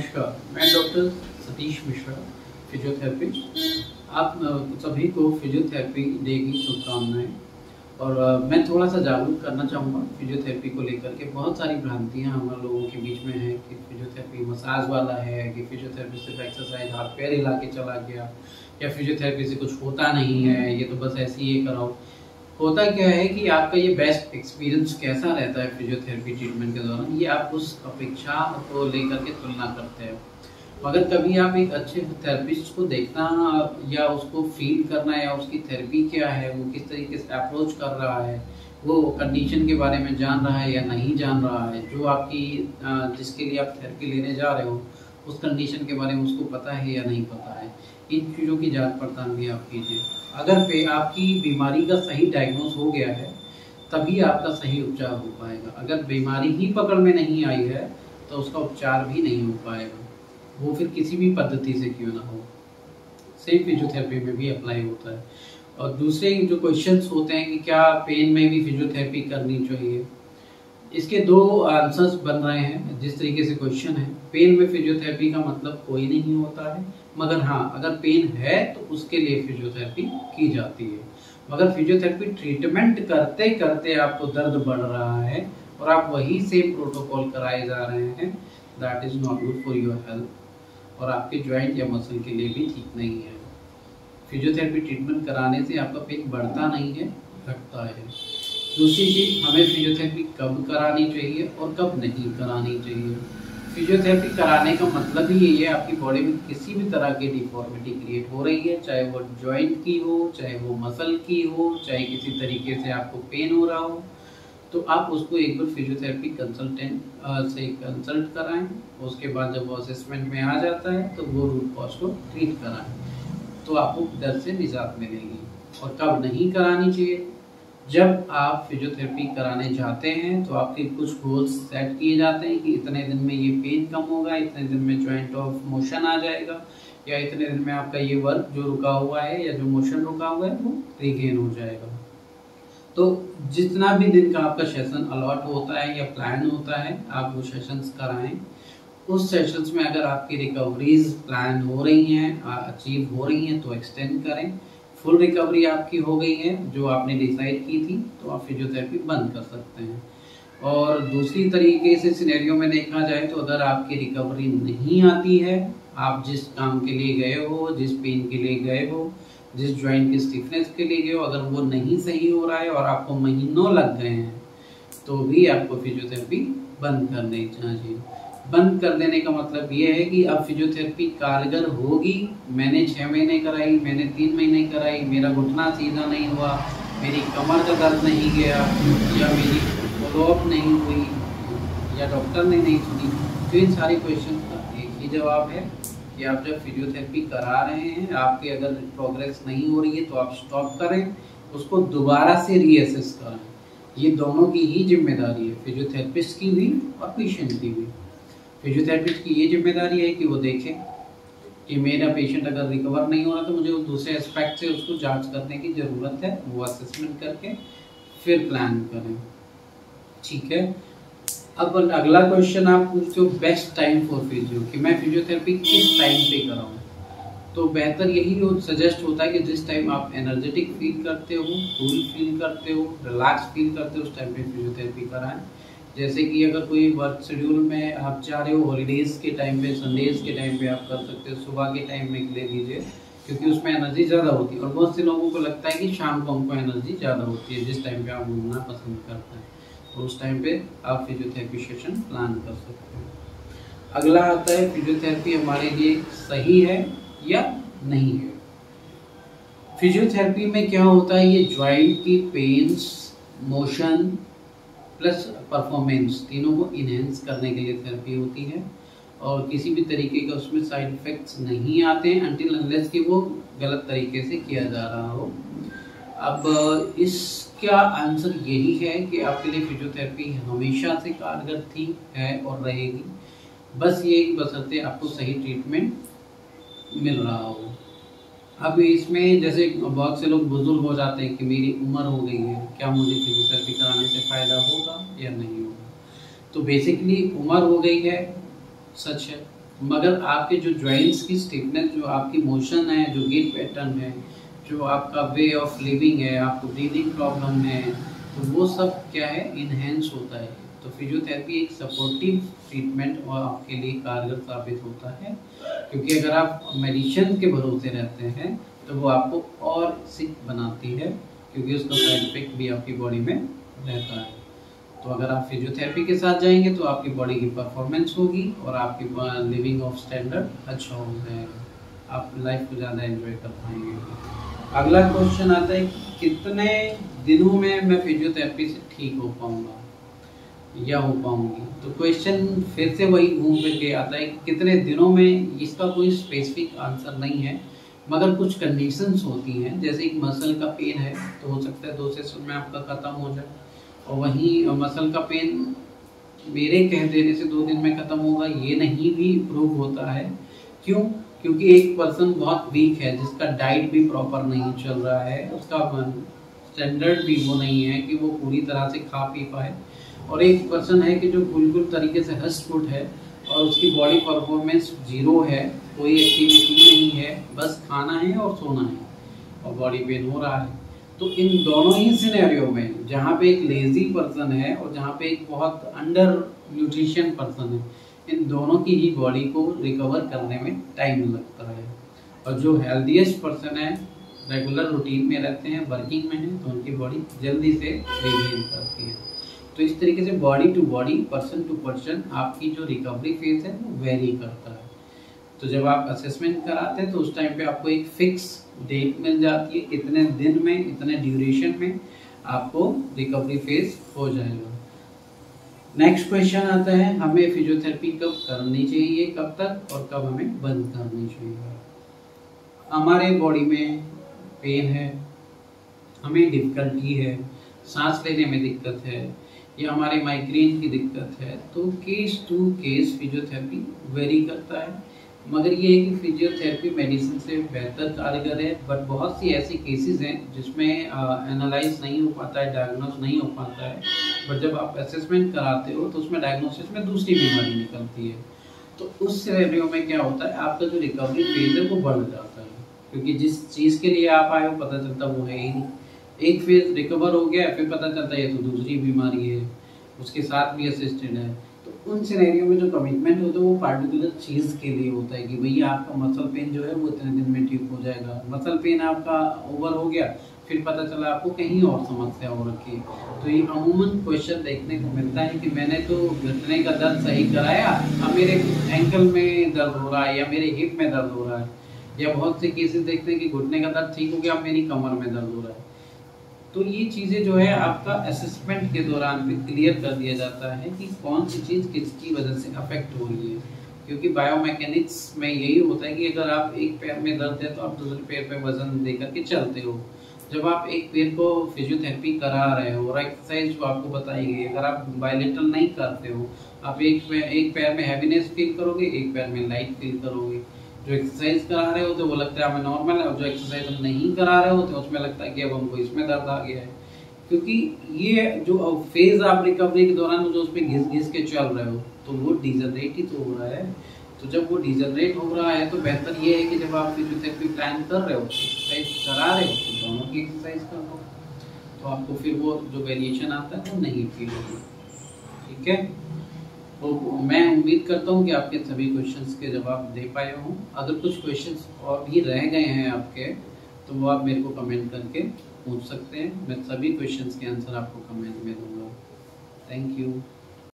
नमस्कार, मैं doctor Satish Mishra, physiotherapist. आप सभी को फिजियोथेरेपी डे की शुभकामनाएं। और मैं थोड़ा सा जागरूक करना चाहूँगा फिजियोथेरेपी को लेकर के। बहुत सारी भ्रांतियाँ हम लोगों के बीच में हैं कि फिजियोथेरेपी मसाज वाला है, कि फिजियोथेरेपी सिर्फ एक्सरसाइज हाथ पैर हिला के चला गया, या फिजियोथेरेपी से कुछ होता नहीं है, ये तो बस ऐसे ही कराओ। होता क्या है कि आपका ये बेस्ट एक्सपीरियंस कैसा रहता है फिजियोथेरेपी ट्रीटमेंट के दौरान, ये आप उस अपेक्षा को लेकर के तुलना करते हैं। अगर कभी आप एक अच्छे थेरेपिस्ट को देखना या उसको फील करना या उसकी थेरेपी क्या है, वो किस तरीके से अप्रोच कर रहा है, वो कंडीशन के बारे में जान रहा है या नहीं जान रहा है, जो आपकी जिसके लिए आप थेरेपी लेने जा रहे हो उस कंडीशन के बारे में उसको पता है या नहीं पता है, इन चीज़ों की जांच पड़ताल भी आप कीजिए। अगर आपकी बीमारी का सही डायग्नोस हो गया है तभी आपका सही उपचार हो पाएगा। अगर बीमारी ही पकड़ में नहीं आई है तो उसका उपचार भी नहीं हो पाएगा, वो फिर किसी भी पद्धति से क्यों ना हो। सेम फिजियोथेरेपी में भी अप्लाई होता है। और दूसरे जो क्वेश्चंस होते हैं कि क्या पेन में भी फिजियोथेरेपी करनी चाहिए, इसके दो आंसर्स बन रहे हैं। जिस तरीके से क्वेश्चन है, पेन में फिजियोथेरेपी का मतलब कोई नहीं होता है, मगर हाँ अगर पेन है तो उसके लिए फिजियोथेरेपी की जाती है। मगर फिजियोथेरेपी ट्रीटमेंट करते करते आपको दर्द बढ़ रहा है और आप वही सेम प्रोटोकॉल कराए जा रहे हैं, that is not good for your health और आपके ज्वाइंट या मसल के लिए भी ठीक नहीं है। फिजियोथेरेपी ट्रीटमेंट कराने से आपका पेन बढ़ता नहीं है, घटता है। दूसरी चीज़, हमें फिजियोथेरेपी कब करानी चाहिए और कब नहीं करानी चाहिए। फिजियोथेरेपी कराने का मतलब ही यही है, आपकी बॉडी में किसी भी तरह की डिफॉर्मिटी क्रिएट हो रही है, चाहे वो जॉइंट की हो, चाहे वो मसल की हो, चाहे किसी तरीके से आपको पेन हो रहा हो, तो आप उसको एक बार फिजियोथेरेपी कंसल्टेंट से कंसल्ट कराएं। उसके बाद जब वो असेसमेंट में आ जाता है तो वो रूट कॉज को ट्रीट कराएं, तो आपको दर्द से निजात मिलेगी। और कब नहीं करानी चाहिए, जब आप फिजियोथेरेपी कराने जाते हैं तो आपके कुछ गोल्स सेट किए जाते हैं कि इतने दिन में ये पेन कम होगा, इतने दिन में जॉइंट ऑफ मोशन आ जाएगा, या इतने दिन में आपका ये वर्क जो रुका हुआ है या जो मोशन रुका हुआ है वो रिगेन हो जाएगा। तो जितना भी दिन का आपका सेशन अलॉट होता है या प्लान होता है, आप वो सेशंस कराएं। उस सेशंस में अगर आपकी रिकवरीज प्लान हो रही हैं, अचीव हो रही हैं, तो एक्सटेंड करें। फुल रिकवरी आपकी हो गई है जो आपने डिसाइड की थी, तो आप फिजियोथेरेपी बंद कर सकते हैं। और दूसरी तरीके से सिनेरियो में देखा जाए तो अगर आपकी रिकवरी नहीं आती है, आप जिस काम के लिए गए हो, जिस पेन के लिए गए हो, जिस जॉइंट की स्टिफनेस के लिए गए हो, अगर वो नहीं सही हो रहा है और आपको महीनों लग गए हैं, तो भी आपको फिजियोथेरेपी बंद करनी चाहिए। बंद कर देने का मतलब ये है कि अब फिजियोथेरेपी कारगर होगी। मैंने 6 महीने कराई, मैंने 3 महीने कराई, मेरा घुटना सीधा नहीं हुआ, मेरी कमर का दर्द नहीं गया, या मेरी फॉलोअप नहीं हुई, या डॉक्टर ने नहीं सुनी, तो इन सारे क्वेश्चन का एक ही जवाब है कि आप जब फिजियोथेरेपी करा रहे हैं, आपकी अगर प्रोग्रेस नहीं हो रही है तो आप स्टॉप करें, उसको दोबारा से रीअसेस करें। ये दोनों की ही जिम्मेदारी है, फिजियोथेरेपिस्ट की भी और पेशेंट की भी। फिजियोथेरेपिस्ट की ये जिम्मेदारी है कि वो देखें कि मेरा पेशेंट अगर रिकवर नहीं हो रहा तो मुझे दूसरे एस्पेक्ट से उसको जांच करने की ज़रूरत है, वो असेसमेंट करके फिर प्लान करें। ठीक है। अब अगला क्वेश्चन आप पूछते हो, बेस्ट टाइम फॉर फिजियो, कि मैं फिजियोथेरेपी किस टाइम पे कराऊँ। तो बेहतर यही सजेस्ट होता है कि जिस टाइम आप एनर्जेटिक फील करते हो, कूल फील करते हो, रिलैक्स फील करते हो, उस टाइम पे फिजियोथेरेपी कराएं। जैसे कि अगर कोई वर्क शेड्यूल में आप चाह रहे हो, हॉलीडेज़ के टाइम पे, संडेज़ के टाइम पे आप कर सकते हो, सुबह के टाइम में ले लीजिए, क्योंकि उसमें एनर्जी ज़्यादा होती है। और बहुत से लोगों को लगता है कि शाम को हमको एनर्जी ज़्यादा होती है, जिस टाइम पे आप घूमना पसंद करते हैं, तो उस टाइम पे आप फिजियोथेरेपी सेशन प्लान कर सकते हो। अगला आता है, फिजियोथेरेपी हमारे लिए सही है या नहीं है। फिजियोथेरेपी में क्या होता है, ये जॉइंट की पेन्स, मोशन प्लस परफॉर्मेंस, तीनों को इन्हेंस करने के लिए थेरेपी होती है। और किसी भी तरीके का उसमें साइड इफ़ेक्ट्स नहीं आते हैं अनटिल अनलेस कि वो गलत तरीके से किया जा रहा हो। अब इसका आंसर यही है कि आपके लिए फिजियोथेरेपी हमेशा से कारगर थी, है और रहेगी। बस ये बशर्ते आपको सही ट्रीटमेंट मिल रहा हो। अब इसमें जैसे बहुत से लोग बुजुर्ग हो जाते हैं कि मेरी उम्र हो गई है, क्या मुझे फिजियोथेरेपी कराने से फ़ायदा होगा या नहीं होगा। तो बेसिकली उम्र हो गई है, सच है, मगर आपके जो जॉइंट्स की स्टिफनेस, जो आपकी मोशन है, जो गेट पैटर्न है, जो आपका वे ऑफ लिविंग है, आपको ब्रीदिंग प्रॉब्लम है, तो वो सब क्या है, इनहेंस होता है। तो फिजियोथेरेपी एक सपोर्टिव ट्रीटमेंट और आपके लिए कारगर साबित होता है, क्योंकि अगर आप मेडिसिन के भरोसे रहते हैं तो वो आपको और सिक बनाती है, क्योंकि उसका साइड इफेक्ट भी आपकी बॉडी में रहता है। तो अगर आप फिजियोथेरेपी के साथ जाएंगे तो आपकी बॉडी की परफॉर्मेंस होगी और आपकी लिविंग ऑफ स्टैंडर्ड अच्छा हो जाएगा, आप लाइफ को ज़्यादा एंजॉय कर पाएंगे। अगला क्वेश्चन आता है कि कितने दिनों में मैं फिजियोथेरेपी से ठीक हो पाऊंगा या हो पाऊंगी। तो क्वेश्चन फिर से वही घूम फिर के आता है कि कितने दिनों में, इसका कोई स्पेसिफिक आंसर नहीं है, मगर कुछ कंडीशंस होती हैं। जैसे एक मसल का पेन है तो हो सकता है 2 सेशन में आपका ख़त्म हो जाए, और वहीं मसल का पेन मेरे कह देने से 2 दिन में ख़त्म होगा ये नहीं भी प्रूव होता है। क्यों? क्योंकि एक पर्सन बहुत वीक है, जिसका डाइट भी प्रॉपर नहीं चल रहा है, उसका स्टैंडर्ड भी वो नहीं है कि वो पूरी तरह से खा पी पाए, और एक पर्सन है कि जो बिल्कुल तरीके से हष्ट पुष्ट है और उसकी बॉडी परफॉर्मेंस जीरो है, कोई एक्टिविटी नहीं है, बस खाना है और सोना है, और बॉडी पेन हो रहा है। तो इन दोनों ही सिनेरियो में, जहाँ पे एक लेजी पर्सन है और जहाँ पे एक बहुत अंडर न्यूट्रिशन पर्सन है, इन दोनों की ही बॉडी को रिकवर करने में टाइम लगता है। और जो हेल्दीएस्ट पर्सन है, रेगुलर रूटीन में रहते हैं, वर्किंग में हैं, तो उनकी बॉडी जल्दी से रिगेन करती है। तो इस तरीके से body to body, person to person आपकी जो रिकवरी फेज है वो वेरी करता है। तो जब आप असेसमेंट कराते हैं तो उस टाइम पे आपको एक फिक्स डेट मिल जाती है, इतने दिन में, इतने ड्यूरेशन में आपको रिकवरी फेज हो जाएगा। नेक्स्ट क्वेश्चन आता है, हमें फिजियोथेरेपी कब करनी चाहिए, कब तक, और कब हमें बंद करनी चाहिए। हमारे बॉडी में पेन है, हमें डिफिकल्टी है, सांस लेने में दिक्कत है, या हमारे माइग्रेन की दिक्कत है, तो case to case physiotherapy vary करता है। मगर ये है कि फिजियोथेरेपी मेडिसिन से बेहतर कारगर है, बट बहुत सी ऐसी केसेस हैं जिसमें एनालाइज नहीं हो पाता है, डायग्नोस नहीं हो पाता है, बट जब आप असेसमेंट कराते हो तो उसमें डायग्नोसिस में दूसरी बीमारी निकलती है। तो उस सिनेरियो में क्या होता है, आपका जो रिकवरी फेज है वो बढ़ जाता है, क्योंकि जिस चीज़ के लिए आप आए हो पता चलता वो है ही नहीं। एक फेज रिकवर हो गया, फिर पता चलता है ये तो दूसरी बीमारी है, उसके साथ भी असिस्टेड है। तो उन सिनेरियो में जो कमिटमेंट होता है वो पार्टिकुलर चीज़ के लिए होता है कि भैया आपका मसल पेन जो है वो इतने दिन में ठीक हो जाएगा। मसल पेन आपका ओवर हो गया, फिर पता चला आपको कहीं और समस्या हो रखी है। तो ये अमूमन क्वेश्चन देखने को मिलता है कि मैंने तो घुटने का दर्द सही कराया, अब मेरे एंकल में दर्द हो रहा है या मेरे हिप में दर्द हो रहा है, या बहुत से केसेस देखते हैं कि घुटने का दर्द ठीक हो गया, अब मेरी कमर में दर्द हो रहा है। तो ये चीज़ें जो है आपका असेसमेंट के दौरान भी क्लियर कर दिया जाता है कि कौन सी चीज़ किसकी वजह से अफेक्ट हो रही है, क्योंकि बायोमैकेनिक्स में यही होता है कि अगर आप एक पैर में दर्द है तो आप दूसरे पैर पे वजन दे करके चलते हो। जब आप एक पैर को फिजियोथेरेपी करा रहे हो और एक्सरसाइज जो आपको बताई गई, अगर आप बायलेटरल नहीं करते हो, आप एक पैर में हैवीनेस फील करोगे, एक पैर में लाइट फील करोगे। जो एक्सरसाइज करा रहे होते वो लगता है हमें नॉर्मल है, और जो एक्सरसाइज हम नहीं करा रहे होते उसमें लगता है कि अब हमको इसमें दर्द आ गया है। क्योंकि ये जो फेज आप रिकवरी के दौरान जो उसमें घिस घिस के चल रहे हो तो वो डिजनरेट ही तो हो रहा है। तो जब वो डिजनरेट हो रहा है तो बेहतर ये है कि जब आप फिजियोथेरेपी प्लान कर रहे हो, एक्सरसाइज करा रहे हो, तो दोनों की एक्सरसाइज कर लो, तो आपको फिर वो जो वेरिएशन आता है वो नहीं फील होगी। ठीक है, तो मैं उम्मीद करता हूँ कि आपके सभी क्वेश्चंस के जवाब दे पाए हों। अगर कुछ क्वेश्चंस और भी रह गए हैं आपके, तो वो आप मेरे को कमेंट करके पूछ सकते हैं, मैं सभी क्वेश्चंस के आंसर आपको कमेंट में दूंगा। Thank you.